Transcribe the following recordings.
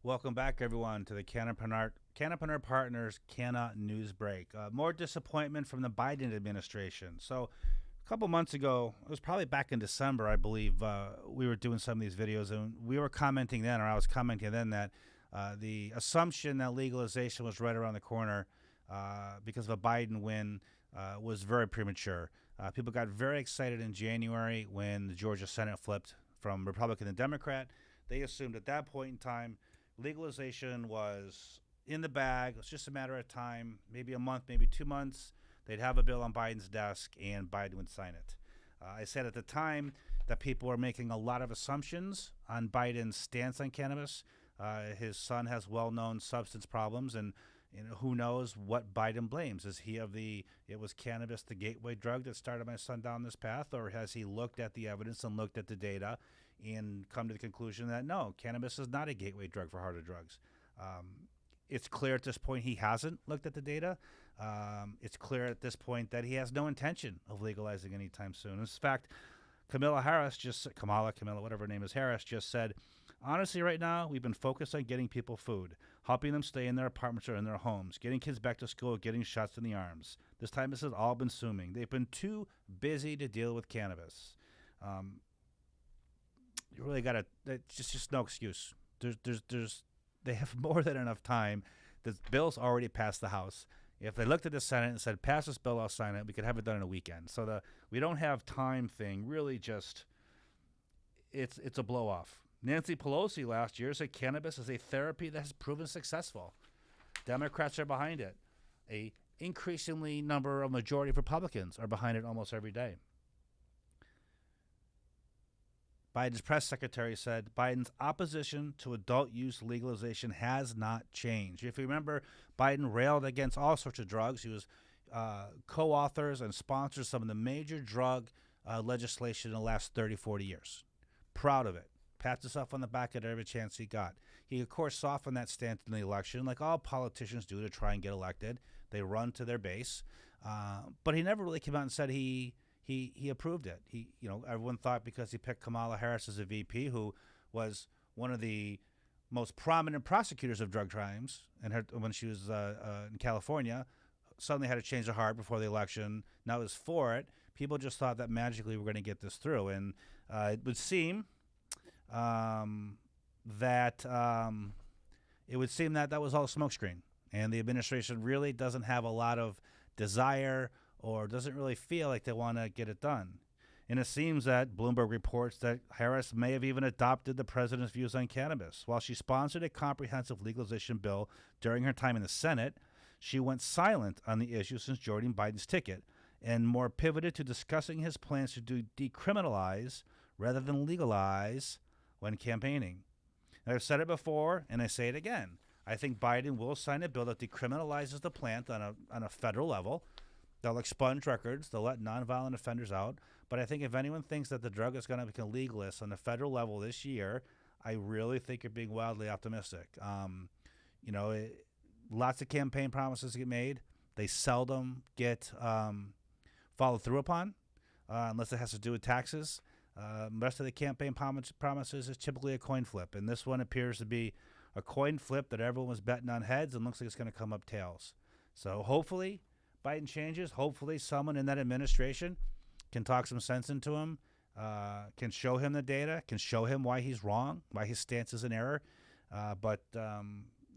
Welcome back, everyone, to the Canopreneur Partners Cannot News Break. More disappointment from the Biden administration. So, a couple months ago, it was probably back in December, I believe, we were doing some of these videos, and we were commenting then, or I was commenting then, that the assumption that legalization was right around the corner because of a Biden win was very premature. People got very excited in January when the Georgia Senate flipped from Republican to Democrat. They assumed at that point in time legalization was in the bag. It was just a matter of time, maybe a month, maybe 2 months. They'd have a bill on Biden's desk and Biden would sign it. I said at the time that people were making a lot of assumptions on Biden's stance on cannabis. His son has well-known substance problems, and who knows what Biden blames? Is he of the it was cannabis the gateway drug that started my son down this path, or has he looked at the evidence and looked at the data and come to the conclusion that no, cannabis is not a gateway drug for harder drugs? It's clear at this point he hasn't looked at the data. It's clear at this point that he has no intention of legalizing anytime soon. In fact, Kamala, whatever her name is, Harris, just said, honestly, right now, we've been focused on getting people food, helping them stay in their apartments or in their homes, getting kids back to school, getting shots in the arms. This time, this has all been assuming. They've been too busy to deal with cannabis. You really got to, it's just no excuse. They have more than enough time. The bill's already passed the House. If they looked at the Senate and said, pass this bill, I'll sign it, we could have it done in a weekend. So the we don't have time thing really just, it's a blow off. Nancy Pelosi last year said cannabis is a therapy that has proven successful. Democrats are behind it. A increasingly number of majority of Republicans are behind it almost every day. Biden's press secretary said Biden's opposition to adult use legalization has not changed. If you remember, Biden railed against all sorts of drugs. He was co-authors and sponsors some of the major drug legislation in the last 30, 40 years. Proud of it. Pats himself on the back at every chance he got. He, of course, softened that stance in the election, like all politicians do to try and get elected. They run to their base. But he never really came out and said he approved it. Everyone thought because he picked Kamala Harris as a VP, who was one of the most prominent prosecutors of drug crimes, and when she was in California, suddenly had to change her heart before the election. Now is for it. People just thought that magically we're going to get this through, and it would seem that that was all a smokescreen, and the administration really doesn't have a lot of desire or doesn't really feel like they want to get it done. And it seems that Bloomberg reports that Harris may have even adopted the president's views on cannabis. While she sponsored a comprehensive legalization bill during her time in the Senate, she went silent on the issue since joining Biden's ticket and more pivoted to discussing his plans to decriminalize rather than legalize when campaigning. And I've said it before, and I say it again. I think Biden will sign a bill that decriminalizes the plant on a federal level. They'll expunge records. They'll let nonviolent offenders out. But I think if anyone thinks that the drug is going to become legalist on the federal level this year, I really think you're being wildly optimistic. Lots of campaign promises get made. They seldom get followed through upon unless it has to do with taxes. Most of the campaign promises is typically a coin flip. And this one appears to be a coin flip that everyone was betting on heads and looks like it's going to come up tails. So hopefully Biden changes. Hopefully someone in that administration can talk some sense into him, can show him the data, can show him why he's wrong, why his stance is in error. But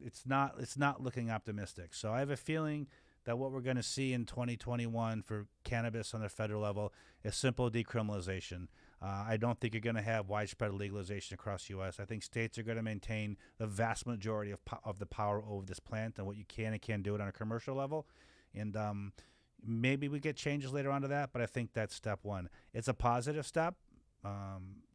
it's not looking optimistic. So I have a feeling that what we're going to see in 2021 for cannabis on the federal level is simple decriminalization. I don't think you're going to have widespread legalization across the U.S. I think states are going to maintain the vast majority of the power over this plant and what you can and can't do it on a commercial level. And maybe we get changes later on to that, but I think that's step one. It's a positive step.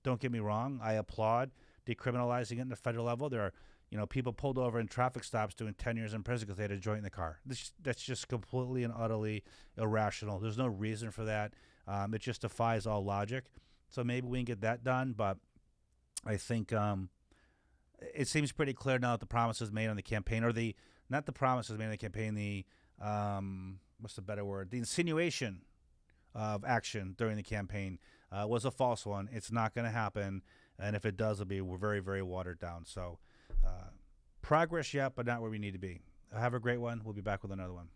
Don't get me wrong. I applaud decriminalizing it at the federal level. There are people pulled over in traffic stops doing 10 years in prison because they had a joint in the car. That's just completely and utterly irrational. There's no reason for that. It just defies all logic. So maybe we can get that done, but I think it seems pretty clear now that the promises made on the campaign, or not the promises made on the campaign, the what's the better word? The insinuation of action during the campaign was a false one. It's not going to happen, and if it does, it'll be very, very watered down. So Progress, yeah, but not where we need to be. Have a great one. We'll be back with another one.